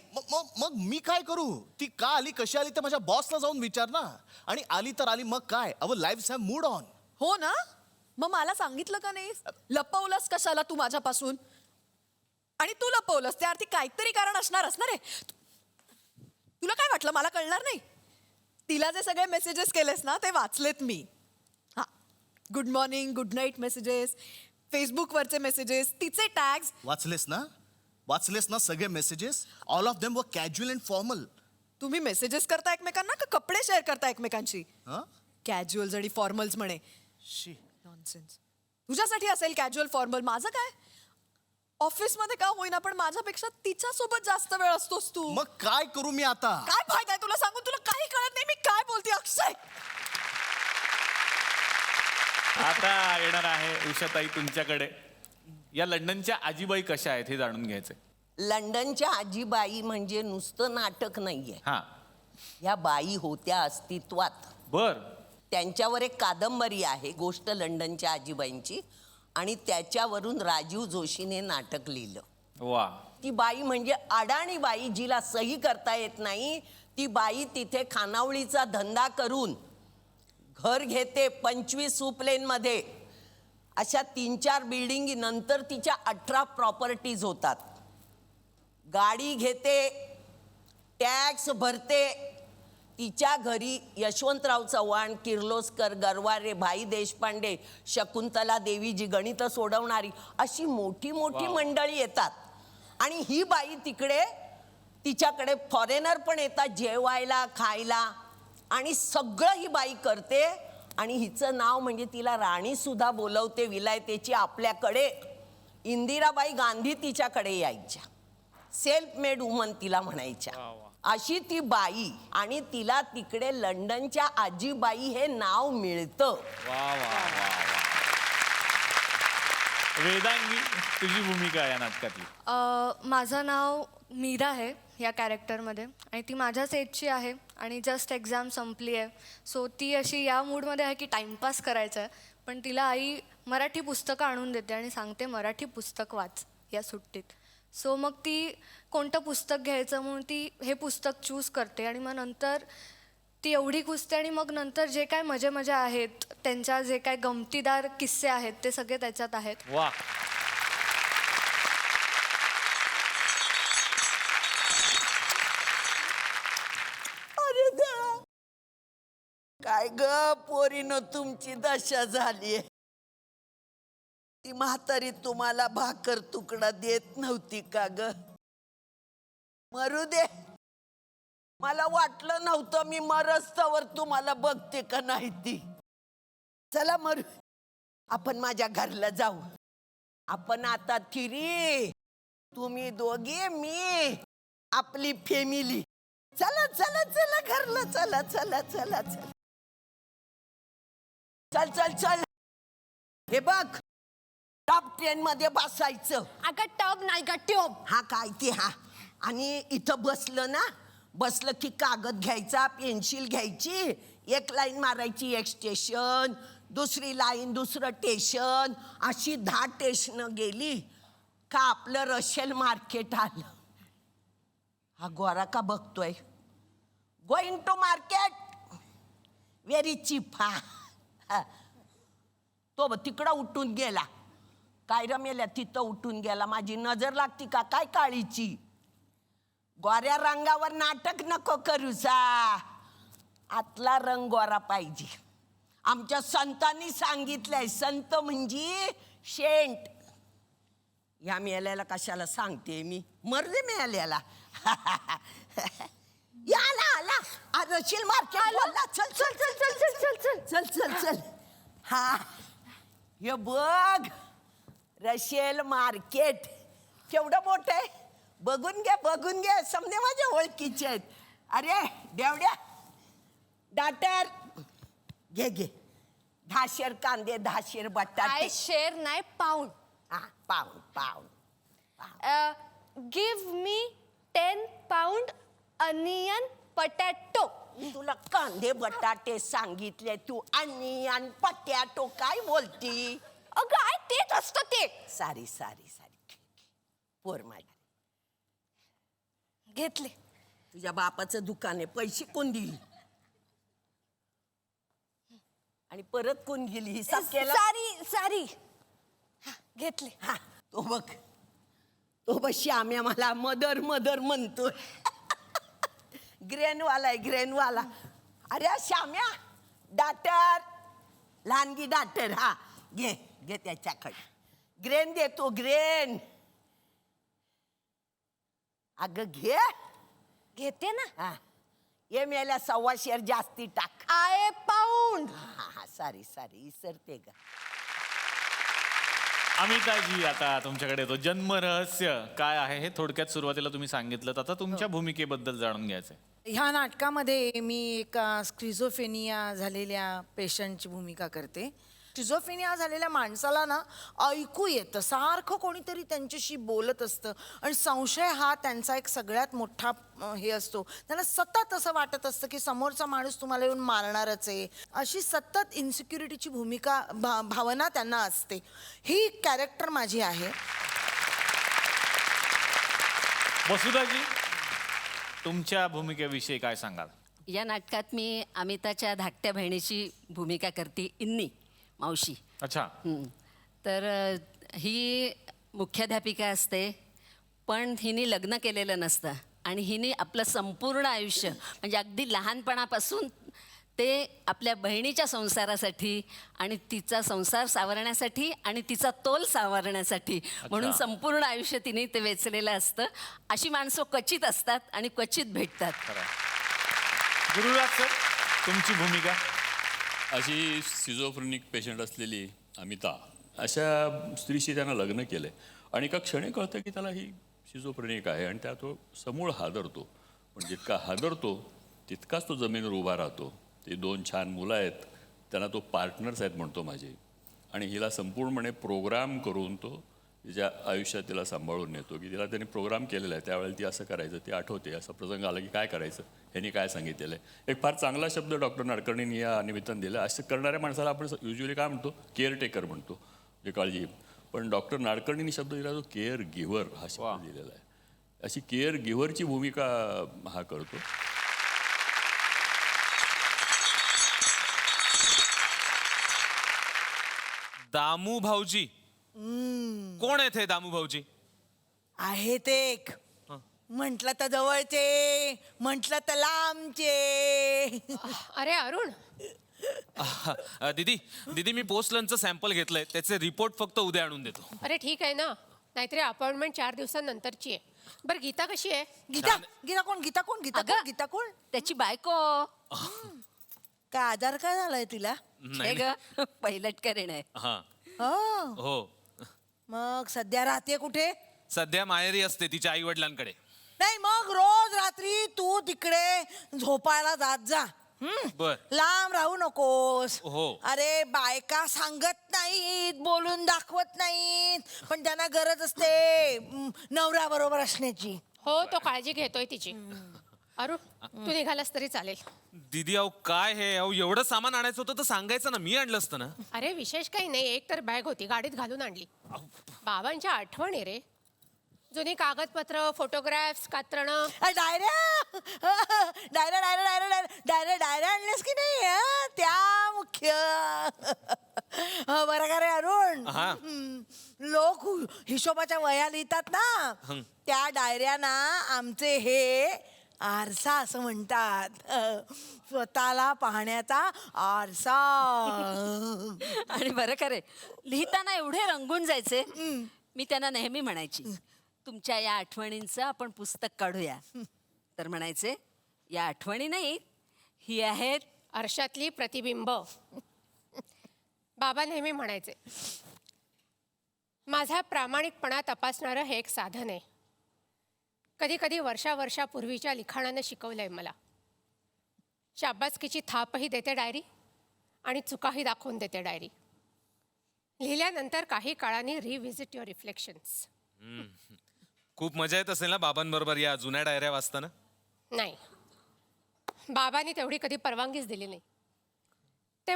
मग मी काय करू? ती का आली, कशी आली ते माझ्या बॉसला जाऊन विचार ना. आणि आली तर आली, मग काय, our lives have mood on. हो ना, मग मला सांगितलं का नाही? लपवलंस कशाला तू माझ्यापासून? आणि तू लपवलंस त्या अर्थी काहीतरी कारण असणारच ना रे. तुला काय वाटलं मला कळणार नाही? तिला जे सगळे मेसेजेस केलेस ना ते वाचलेत मी. हा, good morning, good night messages, फेसबुकवरचे मेसेजेस, तिचे टॅग्स. वाचलेस ना सगळे मेसेजेस? ऑल ऑफ देम वर कॅज्युअल अँड फॉर्मल. तुम्ही मेसेजेस करता एकमेकांना का कपडे शेअर करता एकमेकांशी? कॅज्युअल्स आणि फॉर्मल्स म्हणे. नॉनसेन्स. तुझ्यासाठी असेल कॅज्युअल फॉर्मल, माझं काय? ऑफिसमध्ये का होईना पण माझ्यापेक्षा तिच्यासोबत जास्त वेळ असतोस तू. मग काय करू मी आता? काय फायदा आहे तुला सांगून? तुला काही कळत नाही मी काय बोलते अक्षय. आता येणार आहे उषाताई तुमच्याकडे. या लंडनच्या आजीबाई कशा आहेत हे जाणून घ्यायचंय. लंडनच्या आजीबाई म्हणजे नुसतं नाटक नाहीये. हा, ह्या बाई होत्या अस्तित्वात. बर. त्यांच्यावर एक कादंबरी आहे, गोष्ट लंडनच्या आजीबाईंची, आणि त्याच्यावरून राजीव जोशीने नाटक लिहिलं. वा. ती बाई म्हणजे अडाणी बाई, जिला सही करता येत नाही. ती बाई तिथे खानावळीचा धंदा करून घर घेते 25 सूप लेनमध्ये अशा 3-4 बिल्डिंगी नंतर तिच्या 18 प्रॉपर्टीज होतात. गाडी घेते, टॅक्स भरते. तिच्या घरी यशवंतराव चव्हाण, किर्लोस्कर, गरवारे, भाई देशपांडे, शकुंतला देवी जी गणित सोडवणारी अशी मोठी मोठी मंडळी येतात. आणि ही बाई तिकडे तिच्याकडे फॉरेनर पण येतात जेवायला खायला आणि सगळं ही बाई करते. आणि हिचं नाव म्हणजे तिला राणी सुद्धा बोलवते विलायतेची आपल्याकडे. इंदिराबाई गांधी तिच्याकडे यायच्या. सेल्फ मेड वुमन तिला म्हणायच्या. अशी ती बाई आणि तिला तिकडे लंडनच्या आजीबाई हे नाव मिळतं. वेदांगी, तुझी भूमिका या नाटकातली? माझं नाव मीरा आहे या कॅरेक्टरमध्ये आणि ती माझ्याच एजची आहे आणि जस्ट एक्झाम संपली आहे. सो ती अशी या मूडमध्ये आहे की टाईमपास करायचा आहे. पण तिला आई मराठी पुस्तकं आणून देते आणि सांगते मराठी पुस्तक वाच या सुट्टीत. सो मग ती कोणतं पुस्तक घ्यायचं म्हणून ती हे पुस्तक चूज करते आणि मग नंतर ती एवढी खुसते आणि मग नंतर जे काय मजा आहेत, त्यांच्या जे काय गमतीदार किस्से आहेत ते सगळे त्याच्यात आहेत. वा, अरे देवा, काय ग पोरीनं तुमची दशा झालीये. ती म्हातारी तुम्हाला भाकर तुकडा देत नव्हती का ग? मरू दे, मला वाटलं नव्हतं मी मरस्तवर तुम्हाला बघते का नाही ती. चला मरू, आपण माझ्या घरला जाऊ. आपण आता थिरी, तुम्ही दोघे, मी, आपली फॅमिली. चला चला चला घरला, चला चला चला चला. चल चल चल. हे बघ, टॉप 10 मध्ये बसायचं. अगं टब नाही का ट्यूब. हा काय ते हा. आणि इथं बसलं की कागद घ्यायचा, पेन्सिल घ्यायची, एक लाईन मारायची, एक स्टेशन, दुसरी लाईन दुसरं स्टेशन, अशी 10 स्टेशन गेली का आपलं रशेल मार्केट आलं. हा गोरा का बघतोय? Going to market, very cheap. हा तो तिकडं उठून गेला. काय रमेल्या तिथं उठून गेला. माझी नजर लागती का काय काळीची? गोऱ्या रंगावर नाटक नको करूसा. आतला रंग गोरा पाहिजे. आमच्या संतांनी सांगितलंय, संत म्हणजे शेंट. या मेल्याला कशाला सांगते मी, मर्दे मेल्याला. आला आला रशील मार्केट. चल चल चल चल चल चल चल चल चल चल. हा हे बघ, रशेल मार्केट केवढं मोठं आहे. बघून घे, समजे माझ्या ओळखीचे आहेत. अरे देवड्या, डाटर घे 10 शेर कांदे, 10 शेर बटाटे. शेर नाही पाऊंड. हा pound. Give me 10 pound onion potato. तुला कांदे बटाटे सांगितले, तू अनियन पटॅटो काय बोलती? अगं तेच असतं ते. सारी पोर माझ्या घेतले. तुझ्या बापाचं दुकान आहे, पैसे कोण दिली आणि परत कोण गेली? हिसाब केला? सारी घेतले. हा तो बघ श्याम्या मला मदर म्हणतोय. ग्रेनवाला. अरे श्याम्या, डाटर, लहानगी डाटर. हा घे त्याच्याकडे. ग्रेन देतो, ग्रेन. अगं घेते ना. हा ये मेल्या 1.25 शेर जास्ती टाक. पाऊंड. हा सारी विसरते ग. अमिताजी, आता तुमच्याकडे येतो. जन्म रहस्य काय आहे हे थोडक्यात सुरुवातीला तुम्ही सांगितलं. आता तुमच्या भूमिकेबद्दल जाणून घ्यायचंय. ह्या नाटकामध्ये मी एका स्क्रिझोफेनिया झालेल्या पेशंटची भूमिका करते. स्क्रिझोफेनिया झालेल्या माणसाला ना ऐकू येतं, सारखं कोणीतरी त्यांच्याशी बोलत असतं आणि संशय हा त्यांचा एक सगळ्यात मोठा हे असतो. त्यांना सतत असं वाटत असतं की समोरचा माणूस तुम्हाला येऊन मारणारच आहे. अशी सतत इन्सिक्युरिटीची भूमिका भावना त्यांना असते. ही कॅरेक्टर माझी आहे. वसुधाजी, तुमच्या भूमिकेविषयी काय सांगाल? या नाटकात मी अमिताच्या धाकट्या बहिणीची भूमिका करते, इन्नी मावशी. अच्छा. तर ही मुख्याध्यापिका असते, पण हिने लग्न केलेलं नसतं आणि हिने आपलं संपूर्ण आयुष्य म्हणजे अगदी लहानपणापासून ते आपल्या बहिणीच्या संसारासाठी आणि तिचा संसार सावरण्यासाठी आणि तिचा तोल सावरण्यासाठी म्हणून संपूर्ण आयुष्य तिने ते वेचलेलं असतं. अशी माणसं क्वचित असतात आणि क्वचित भेटतात. गुरुराज सर, तुमची भूमिका. अशी सिझोफ्रेनिक पेशंट असलेली अमिता अशा स्त्रीशी त्यानं लग्न केलं आणि एका क्षणी कळतं की त्याला ही सिझोफ्रेनिक आहे आणि त्या तो समूळ हादरतो. पण जितका हादरतो तितकाच तो जमिनीवर उभा राहतो. ते 2 छान मुलं आहेत, त्यांना तो पार्टनर्स आहेत म्हणतो माझे, आणि हिला संपूर्णपणे प्रोग्राम करून तो तिच्या आयुष्यात तिला सांभाळून नेतो की तिला त्यांनी प्रोग्राम केलेला आहे, त्यावेळेला ती असं करायचं, ती आठवते, असा प्रसंग आला की काय करायचं, ह्यांनी काय सांगितलेलं आहे. एक फार चांगला शब्द डॉक्टर नाडकर्णींनी या निमित्तानं दिला. असं करणाऱ्या माणसाला आपण युजली काय म्हणतो, केअरटेकर म्हणतो, जे काळजी. पण डॉक्टर नाडकर्णींनी शब्द दिला तो केअर गिव्हर हा शब्द दिलेला आहे. अशी केअर गिव्हरची भूमिका हा करतो. दामू भाऊजी. कोण आहेत हे दामू भाऊजी? आहेत एक. म्हटलं तर जवळचे, म्हटलं तर लांबचे. अरे अरुण, दीदी मी पोस्ट लंचचं सॅम्पल घेतलंय, त्याचे रिपोर्ट फक्त उद्या आणून देतो. अरे ठीक आहे ना, नाहीतरी अपॉइंटमेंट 4 दिवसांनंतरची आहे. बरं गीता कशी आहे? गीता गीता कोण? गीता कोण? गीता कोण? गीता कोण? त्याची बायको. काय आजार काय झालाय तिला? हे ग पैलटकरण आहे. हो. हो, मग सध्या राहते कुठे? सध्या माहेरी असते तिच्या आई वडिलांकडे. नाही, मग रोज रात्री तू तिकडे झोपायला जात जा. बर. लांब राहू नकोस. हो. अरे बायका सांगत नाहीत, बोलून दाखवत नाहीत, पण त्यांना गरज असते नवऱ्या बरोबर असण्याची. हो, तो काळजी घेतोय तिची. अरुण, तू निघालास तरी चालेल. दीदी अहो काय हे, अहो एवढं सामान आणायचं होतं तर सांगायचं ना, मी आणलं असतं ना. अरे विशेष काही नाही, एक तर बॅग होती, गाडीत घालून आणली. बाबांच्या आठवणी रे, जुनी कागदपत्र, फोटोग्राफ्स, कात्रणं. डायऱ्या डायऱ्या डायऱ्या डायऱ्या डायऱ्या डायऱ्या आणल्यास की नाही? त्या मुख्य. बरं का रे अरुण, लोक हिशोबाच्या वह्या लिहितात ना, त्या डायऱ्यांना आमचे हे आरसा असं म्हणतात. स्वतःला पाहण्याचा आरसा. आणि बरं का रे, लिहिताना एवढे रंगून जायचे. मी त्यांना नेहमी म्हणायची, तुमच्या या आठवणींचं आपण पुस्तक काढूया. तर म्हणायचे, या आठवणी नाही, ही आहेत आरशातली प्रतिबिंब. बाबा नेहमी म्हणायचे, माझा प्रामाणिकपणा तपासणारं हे एक साधन आहे. कधी कधी वर्षापूर्वीच्या लिखाणानं शिकवलंय मला. शाबासकीची थापही देते डायरी आणि चुकाही दाखवून देते डायरी. लिहिल्यानंतर काही काळाने रिव्हिजिट युअर रिफ्लेक्शन्स. खूप मजा येत असेल ना बाबांबरोबर या जुन्या डायऱ्या वाचताना? नाही, बाबांनी तेवढी कधी परवानगीच दिली नाही. ते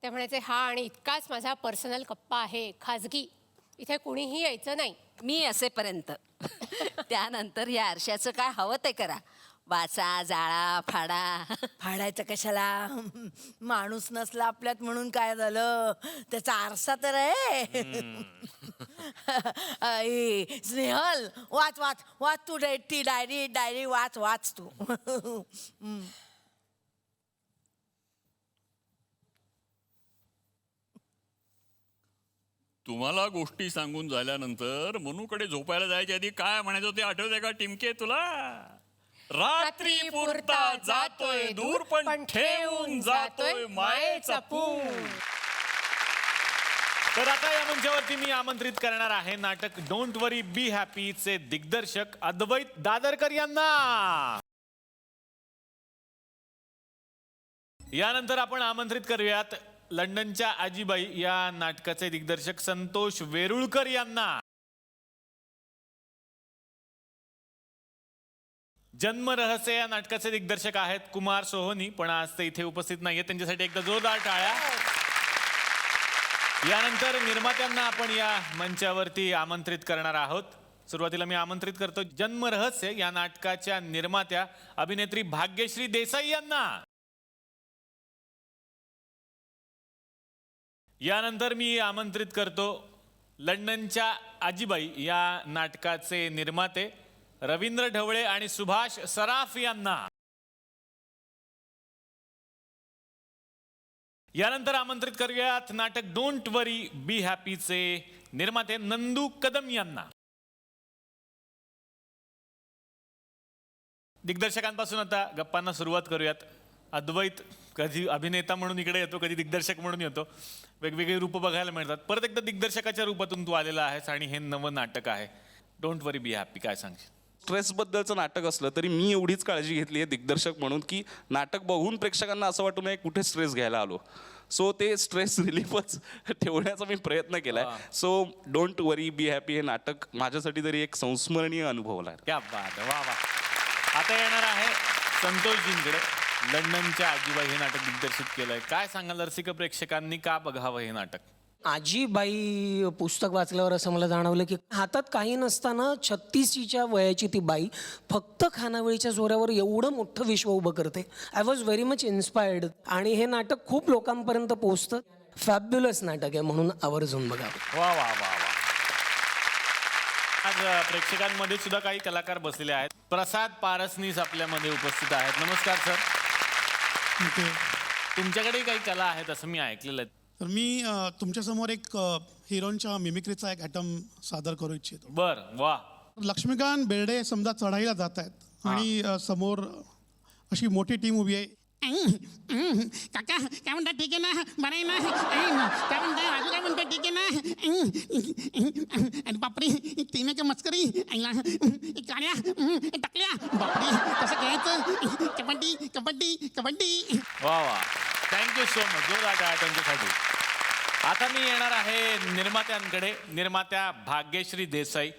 म्हणायचे हा आणि इतकाच माझा पर्सनल कप्पा आहे, खाजगी, इथे कुणीही यायचं नाही. मी असेपर्यंत. त्यानंतर या आरशाचं काय हवं ते करा, वाचा, जाळा, फाडा. फाडायचं कशाला? माणूस नसला आपल्यात म्हणून काय झालं, त्याचा आरसा तर आहे. स्नेहल, वाच वाच वाच तू ती डायरी वाच तू. तुम्हाला गोष्टी सांगून झाल्यानंतर मनूकडे झोपायला जायच्या आधी काय म्हणायचं ते आठवतंय का टिमके तुला? रात्री पुरता जातोय दूर पण ठेवून जातोय मायेचा पूर. तर आता या मंचावरती मी आमंत्रित करणार आहे नाटक डोंट वरी बी हॅपी चे दिग्दर्शक अद्वैत दादरकर यांना. यानंतर आपण आमंत्रित करूयात लंडनच्या आजीबाई या नाटकाचे दिग्दर्शक संतोष वेरुळकर यांना. जन्म रहस्य या नाटकाचे दिग्दर्शक आहेत कुमार सोहोनी, पण आज ते इथे उपस्थित नाहीये, त्यांच्यासाठी एकदा जोरदार टाळ्या. यानंतर निर्मात्यांना आपण या मंचावरती आमंत्रित करणार आहोत. सुरुवातीला मी आमंत्रित करतो जन्म रहस्य या नाटकाच्या निर्मात्या अभिनेत्री भाग्यश्री देसाई यांना. यानंतर मी आमंत्रित करतो लंडनच्या आजीबाई या नाटकाचे निर्माते रवींद्र ढवळे आणि सुभाष सराफ यांना. यानंतर आमंत्रित करूयात नाटक डोंट वरी बी हॅपीचे निर्माते नंदू कदम यांना. दिग्दर्शकांपासून आता गप्पांना सुरुवात करूयात. अद्वैत कधी अभिनेता म्हणून इकडे येतो, कधी दिग्दर्शक म्हणून येतो, वेगवेगळी रूपं बघायला मिळतात. परत एकदा दिग्दर्शकाच्या रूपातून तू आलेला आहेस आणि हे नवं नाटक आहे डोंट वरी बी हॅपी. काय सांगशील? स्ट्रेसबद्दलचं नाटक असलं तरी मी एवढीच काळजी घेतली आहे दिग्दर्शक म्हणून की नाटक बघून प्रेक्षकांना असं वाटू नये कुठे स्ट्रेस घ्यायला आलो. सो ते स्ट्रेस रिलीफच ठेवण्याचा मी प्रयत्न केला आहे. So don't worry be happy हे नाटक माझ्यासाठी तरी एक संस्मरणीय अनुभव आहे. क्या बात आहे, वा वा. आता येणार आहे संतोषजींकडे. लंडनच्या आजीबाई हे नाटक दिग्दर्शित केलंय. काय सांगाल रसिक प्रेक्षकांनी का बघावं हे नाटक? आजीबाई पुस्तक वाचल्यावर असं मला जाणवलं की हातात काही नसताना 36च्या वयाची ती बाई फक्त खानावळीच्या जोरावर एवढं मोठं विश्व उभं करते. I was very much inspired आणि हे नाटक खूप लोकांपर्यंत पोहोचतं. फॅब्युलस नाटक आहे, म्हणून आवर्जून बघावं. वा वा वा वा. आज प्रेक्षकांमध्ये सुद्धा काही कलाकार बसलेले आहेत. प्रसाद पारसनीस आपल्यामध्ये उपस्थित आहेत. नमस्कार सर. तुमच्याकडे काही कला आहेत असं मी ऐकलेलं आहे. तर मी तुमच्यासमोर एक हिरोनच्या मिमिक्रीचा एक ॲटम सादर करू इच्छितो. बर वा. लक्ष्मीकांत बेर्डे समजा चढाईला जात आहेत आणि समोर अशी मोठी टीम उभी आहे. काका काय म्हणता? ठीक आहे ना? बरं आहे ना? काय म्हणता? राजू काय म्हणता? ठीक आहे ना? आणि बापरे तीन का मस्करी काड्या टाकल्या. बापरे कसं खेळायचं? कबड्डी कबड्डी कबड्डी. वा वा. Thank you so much. जोरदार टाळ्या त्यांच्यासाठी. आता मी येणार आहे निर्मात्यांकडे. निर्मात्या भाग्यश्री देसाई.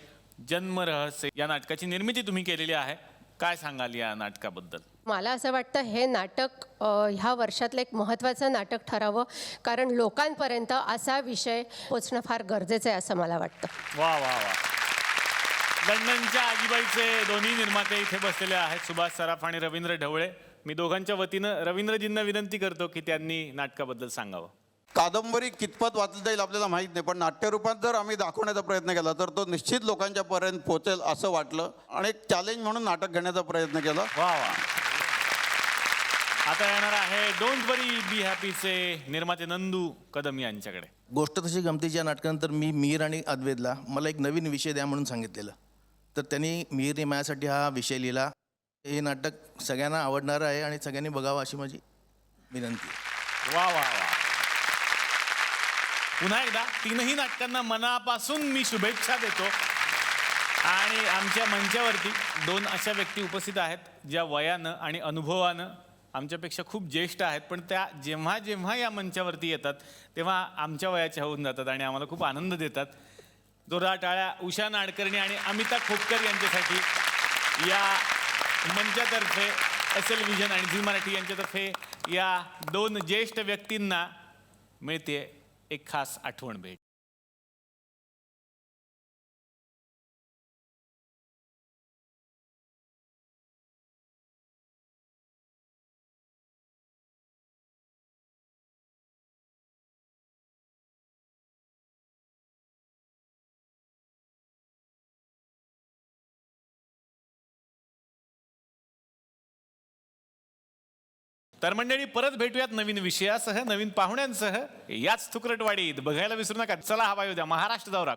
जन्मरहस्य या नाटकाची निर्मिती तुम्ही केलेली आहे. काय सांगाल या नाटकाबद्दल? मला असं वाटतं हे नाटक ह्या वर्षातलं एक महत्त्वाचं नाटक ठरावं, कारण लोकांपर्यंत असा विषय पोचणं फार गरजेचं आहे असं मला वाटतं. वा वा वा. लंडनच्या आजीबाईचे दोन्ही निर्माते इथे बसलेले आहेत, सुभाष सराफ आणि रवींद्र ढवळे. मी दोघांच्या वतीनं रवींद्रजींना विनंती करतो की त्यांनी नाटकाबद्दल सांगावं. कादंबरी कितपत वाचता येईल आपल्याला माहीत नाही, पण नाट्यरूपात जर आम्ही दाखवण्याचा प्रयत्न केला तर तो निश्चित लोकांच्या पर्यंत पोहोचेल असं वाटलं आणि एक चॅलेंज म्हणून नाटक घेण्याचा प्रयत्न केला. वा वा. आता येणार आहे डोंट वरी बी हॅपीचे निर्माते नंदू कदम यांच्याकडे. गोष्ट तशी गमतीची या नाटकानंतर मी मीर आणि अद्वैतला मला एक नवीन विषय द्या म्हणून सांगितलेलं, तर त्यांनी मीरने माझ्यासाठी हा विषय लिहिला. हे नाटक सगळ्यांना आवडणारं आहे आणि सगळ्यांनी बघावं अशी माझी विनंती. वा वा वा. पुन्हा एकदा तीनही नाटकांना मनापासून मी शुभेच्छा देतो. आणि आमच्या मंचावरती दोन अशा व्यक्ती उपस्थित आहेत ज्या वयानं आणि अनुभवानं आमच्यापेक्षा खूप ज्येष्ठ आहेत, पण त्या जेव्हा जेव्हा या मंचावरती येतात तेव्हा आमच्या वयाच्या होऊन जातात आणि आम्हाला खूप आनंद देतात. जोरदार टाळ्या उषा नाडकर्णी आणि अमिता खोपकर यांच्यासाठी. या मंचातर्फे SL विजन आणि झी मराठी यांच्यातर्फे या दोन ज्येष्ठ व्यक्तींना मिळते एक खास आठवण भेट. तर मंडळी, परत भेटूयात नवीन विषयासह, नवीन पाहुण्यांसह याच थुकरटवाडीत. बघायला विसरू नका. चला हवा येऊ द्या महाराष्ट्र दौरा.